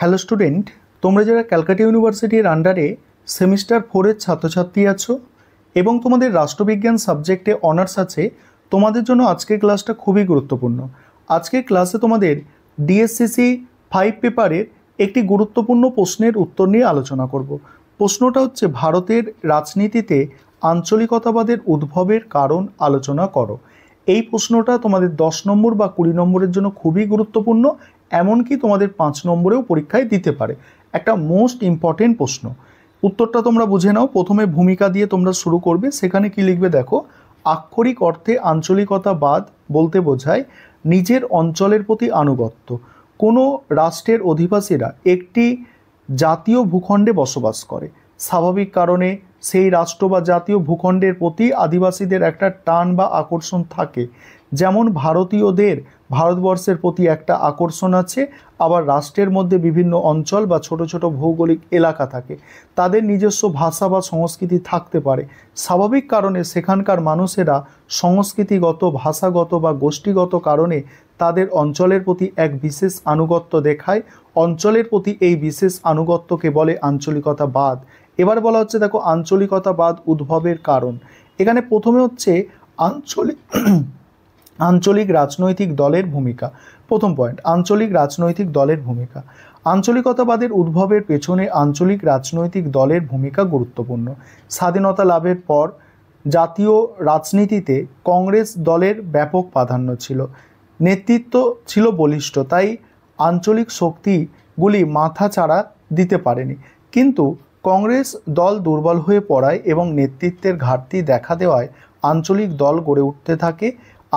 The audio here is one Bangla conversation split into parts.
হ্যালো স্টুডেন্ট, তোমরা যারা ক্যালকাটা ইউনিভার্সিটির আন্ডারে সেমিস্টার 4-এর ছাত্রছাত্রী আছো এবং তোমাদের রাষ্ট্রবিজ্ঞান সাবজেক্টে অনার্স আছে, তোমাদের জন্য আজকের ক্লাসটা খুবই গুরুত্বপূর্ণ। আজকের ক্লাসে তোমাদের ডিএসসিসি 5 পেপারের একটি গুরুত্বপূর্ণ প্রশ্নের উত্তর নিয়ে আলোচনা করব। প্রশ্নটা হচ্ছে, ভারতের রাজনীতিতে আঞ্চলিকতাবাদের উদ্ভবের কারণ আলোচনা করো। এই প্রশ্নটা তোমাদের 10 নম্বর বা 20 নম্বরের জন্য খুবই গুরুত্বপূর্ণ, এমনকি তোমাদের 5 নম্বরেও পরীক্ষায় দিতে পারে। একটা মোস্ট ইম্পর্টেন্ট প্রশ্ন। উত্তরটা তোমরা বুঝে নাও। প্রথমে ভূমিকা দিয়ে তোমরা শুরু করবে। সেখানে কি লিখবে দেখো, আক্ষরিক অর্থে আঞ্চলিকতাবাদ বলতে বোঝায় নিজের অঞ্চলের প্রতি আনুগত্য। কোনো রাষ্ট্রের অধিবাসীরা একটি জাতীয় ভূখণ্ডে বসবাস করে, স্বাভাবিক কারণে সেই রাষ্ট্র বা জাতীয় ভূখণ্ডের প্রতি আদিবাসীদের একটা টান বা আকর্ষণ থাকে। যেমন ভারতীয়দের ভারতবর্ষের প্রতি একটা আকর্ষণ আছে, আবার রাষ্ট্রের মধ্যে বিভিন্ন অঞ্চল বা ছোট ছোট ভৌগোলিক এলাকা থাকে, তাদের নিজস্ব ভাষা বা সংস্কৃতি থাকতে পারে। স্বাভাবিক কারণে সেখানকার মানুষেরা সংস্কৃতিগত, ভাষাগত বা গোষ্ঠীগত কারণে তাদের অঞ্চলের প্রতি এক বিশেষ আনুগত্য দেখায়। অঞ্চলের প্রতি এই বিশেষ আনুগত্যকে বলে আঞ্চলিকতাবাদ। এবার বলা হচ্ছে দেখো, আঞ্চলিকতাবাদ উদ্ভবের কারণ। এখানে প্রথমে হচ্ছে আঞ্চলিক রাজনৈতিক দলের ভূমিকা। প্রথম পয়েন্ট, আঞ্চলিক রাজনৈতিক দলের ভূমিকা। আঞ্চলিকতাবাদের উদ্ভবের পেছনে আঞ্চলিক রাজনৈতিক দলের ভূমিকা গুরুত্বপূর্ণ। স্বাধীনতা লাভের পর জাতীয় রাজনীতিতে কংগ্রেস দলের ব্যাপক প্রাধান্য ছিল, নেতৃত্ব ছিল বলিষ্ঠ, তাই আঞ্চলিক শক্তিগুলি মাথাচাড়া দিতে পারেনি। কিন্তু কংগ্রেস দল দুর্বল হয়ে পড়ায় এবং নেতৃত্বের ঘাটতি দেখা দেওয়ায় আঞ্চলিক দল গড়ে উঠতে থাকে।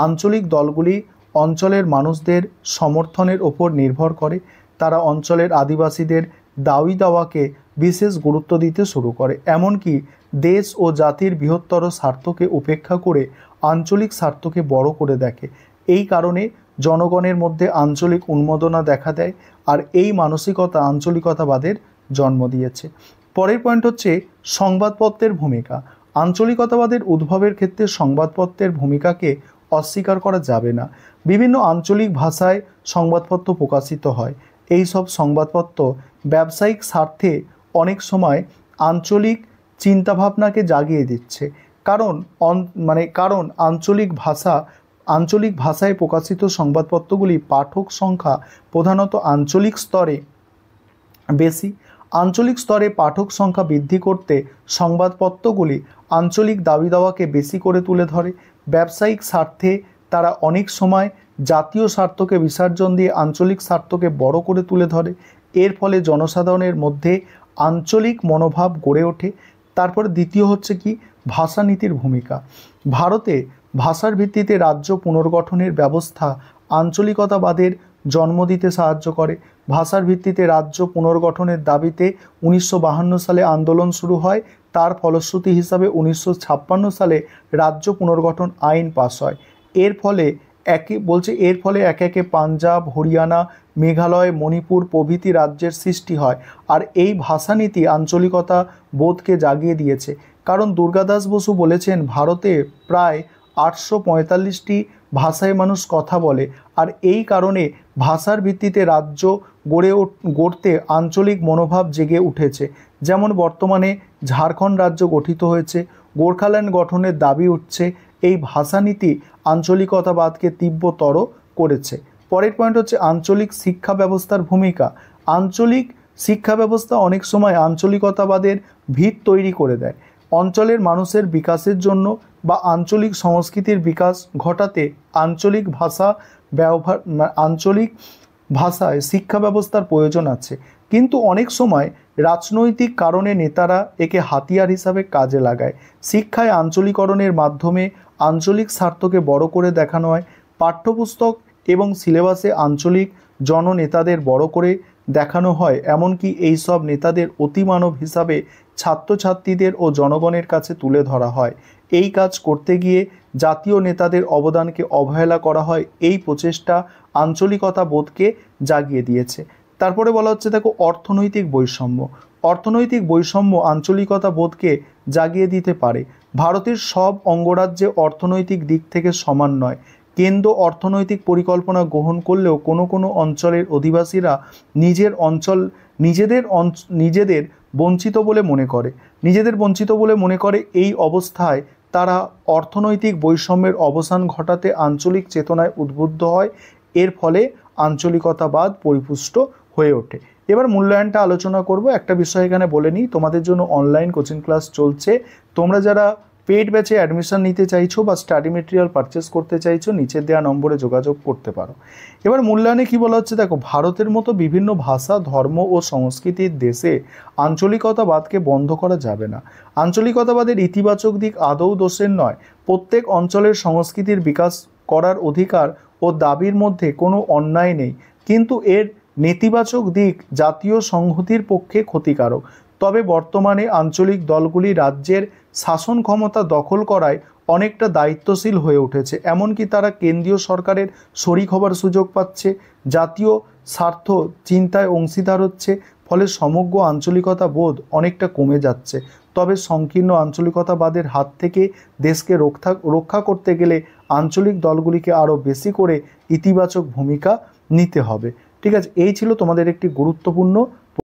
আঞ্চলিক দলগুলি অঞ্চলের মানুষদের সমর্থনের ওপর নির্ভর করে। তারা অঞ্চলের আদিবাসীদের দাবি দাওয়াকে বিশেষ গুরুত্ব দিতে শুরু করে, এমনকি দেশ ও জাতির বৃহত্তর স্বার্থকে উপেক্ষা করে আঞ্চলিক স্বার্থকে বড় করে দেখে। এই কারণে জনগণের মধ্যে আঞ্চলিক উন্মাদনা দেখা দেয়, আর এই মানসিকতা আঞ্চলিকতাবাদের জন্ম দিয়েছে। পরের পয়েন্ট হচ্ছে সংবাদপত্রের ভূমিকা। আঞ্চলিকতাবাদের উদ্ভবের ক্ষেত্রে সংবাদপত্রের ভূমিকাকে অস্বীকার করা যাবে না। বিভিন্ন আঞ্চলিক ভাষায় সংবাদপত্র প্রকাশিত হয়। এই সব সংবাদপত্র ব্যবসায়িক স্বার্থে অনেক সময় আঞ্চলিক চিন্তাভাবনাকে জাগিয়ে দিচ্ছে। কারণ আঞ্চলিক ভাষায় প্রকাশিত সংবাদপত্রগুলি পাঠক সংখ্যা প্রধানত আঞ্চলিক স্তরে বেশি। আঞ্চলিক স্তরে পাঠক সংখ্যা বৃদ্ধি করতে সংবাদপত্রগুলি আঞ্চলিক দাবি দাওয়াকে বেশি করে তুলে ধরে। ব্যবসায়িক স্বার্থে তারা অনেক সময় জাতীয় স্বার্থকে বিসর্জন দিয়ে আঞ্চলিক স্বার্থকে বড় করে তুলে ধরে। এর ফলে জনসাধারণের মধ্যে আঞ্চলিক মনোভাব গড়ে ওঠে। তারপরে দ্বিতীয় হচ্ছে কি, ভাষানীতির ভূমিকা। ভারতে ভাষার ভিত্তিতে রাজ্য পুনর্গঠনের ব্যবস্থা আঞ্চলিকতাবাদের জন্ম দিতে সাহায্য করে। ভাষার ভিত্তিতে রাজ্য পুনর্গঠনের দাবিতে 1952 সালে আন্দোলন শুরু হয়। তার ফলশ্রুতি হিসাবে 1956 সালে রাজ্য পুনর্গঠন আইন পাস হয়। এর ফলে একে একে পাঞ্জাব, হরিয়ানা, মেঘালয়, মণিপুর প্রভৃতি রাজ্যের সৃষ্টি হয়। আর এই ভাষানীতি আঞ্চলিকতা বোধকে জাগিয়ে দিয়েছে। কারণ দুর্গাদাস বসু বলেছেন, ভারতে প্রায় 845টি ভাষায় মানুষ কথা বলে, আর এই কারণে ভাষার ভিত্তিতে রাজ্য গড়তে আঞ্চলিক মনোভাব জেগে উঠেছে। যেমন বর্তমানে ঝাড়খণ্ড রাজ্য গঠিত হয়েছে, গোর্খাল্যান্ড গঠনের দাবি উঠছে। এই ভাষানীতি আঞ্চলিকতাবাদকে তীব্রতর করেছে। পরের পয়েন্ট হচ্ছে আঞ্চলিক শিক্ষা ব্যবস্থার ভূমিকা। আঞ্চলিক শিক্ষা ব্যবস্থা অনেক সময় আঞ্চলিকতাবাদের ভিত তৈরি করে দেয়। অঞ্চলের মানুষের বিকাশের জন্য বা আঞ্চলিক সংস্কৃতির বিকাশ ঘটাতে আঞ্চলিক ভাষায় শিক্ষা ব্যবস্থার প্রয়োজন আছে। কিন্তু অনেক সময় রাজনৈতিক কারণে নেতারা একে হাতিয়ার হিসাবে কাজে লাগায়। শিক্ষায় আঞ্চলিকরণের মাধ্যমে আঞ্চলিক স্বার্থকে বড় করে দেখানো হয়। পাঠ্যপুস্তক এবং সিলেবাসে আঞ্চলিক জননেতাদের বড় করে দেখানো হয়, এমনকি এই সব নেতাদের অতিমানব হিসাবে ছাত্রছাত্রীদের ও জনগণের কাছে তুলে ধরা হয়। এই কাজ করতে গিয়ে জাতীয় নেতাদের অবদানকে অবহেলা করা হয়। এই প্রচেষ্টা আঞ্চলিকতা বোধকে জাগিয়ে দিয়েছে। তারপরে বলা হচ্ছে দেখো, অর্থনৈতিক বৈষম্য। অর্থনৈতিক বৈষম্য আঞ্চলিকতা বোধকে জাগিয়ে দিতে পারে। ভারতের সব অঙ্গরাজ্যে অর্থনৈতিক দিক থেকে সমান নয়। কেন্দ্র অর্থনৈতিক পরিকল্পনা গ্রহণ করলেও কোনো কোনো অঞ্চলের অধিবাসীরা নিজেদের বঞ্চিত বলে মনে করে। এই অবস্থায় তারা অর্থনৈতিক বৈষম্যের অবসান ঘটাতে আঞ্চলিক চেতনায় উদ্বুদ্ধ হয়। এর ফলে আঞ্চলিকতাবাদ পরিপুষ্ট হয়ে ওঠে। এবার মূল্যায়নটা আলোচনা করব। একটা বিষয় এখানে বলে নিই, তোমাদের জন্য অনলাইন কোচিং ক্লাস চলছে। তোমরা যারা পেড ব্যাচে অ্যাডমিশন নিতে চাইছো বা স্টাডি মেটেরিয়াল পারচেস করতে চাইছো, নিচের দেওয়া নম্বরে যোগাযোগ করতে পারো। এবার মূল্যায়নে কি বলা হচ্ছে দেখো, ভারতের মতো বিভিন্ন ভাষা, ধর্ম ও সংস্কৃতির দেশে আঞ্চলিকতাবাদকে বন্ধ করা যাবে না। আঞ্চলিকতাবাদের ইতিবাচক দিক আদৌ দোষের নয়। প্রত্যেক অঞ্চলের সংস্কৃতির বিকাশ করার অধিকার ও দাবির মধ্যে কোনো অন্যায় নেই, কিন্তু এর নেতিবাচক দিক জাতীয় সংহতির পক্ষে ক্ষতিকারক। তবে বর্তমানে আঞ্চলিক দলগুলি রাজ্যের শাসন ক্ষমতা দখল করায় অনেকটা দায়িত্বশীল হয়ে উঠেছে। এমনকি তারা কেন্দ্রীয় সরকারের শরিক হবার সুযোগ পাচ্ছে, জাতীয় স্বার্থ চিন্তায় অংশীদার হচ্ছে। ফলে সমগ্র আঞ্চলিকতা বোধ অনেকটা কমে যাচ্ছে। তবে সংকীর্ণ আঞ্চলিকতাবাদের হাত থেকে দেশকে রক্ষা করতে গেলে আঞ্চলিক দলগুলিকে আরও বেশি করে ইতিবাচক ভূমিকা নিতে হবে। ঠিক আছে, এই ছিল তোমাদের একটি গুরুত্বপূর্ণ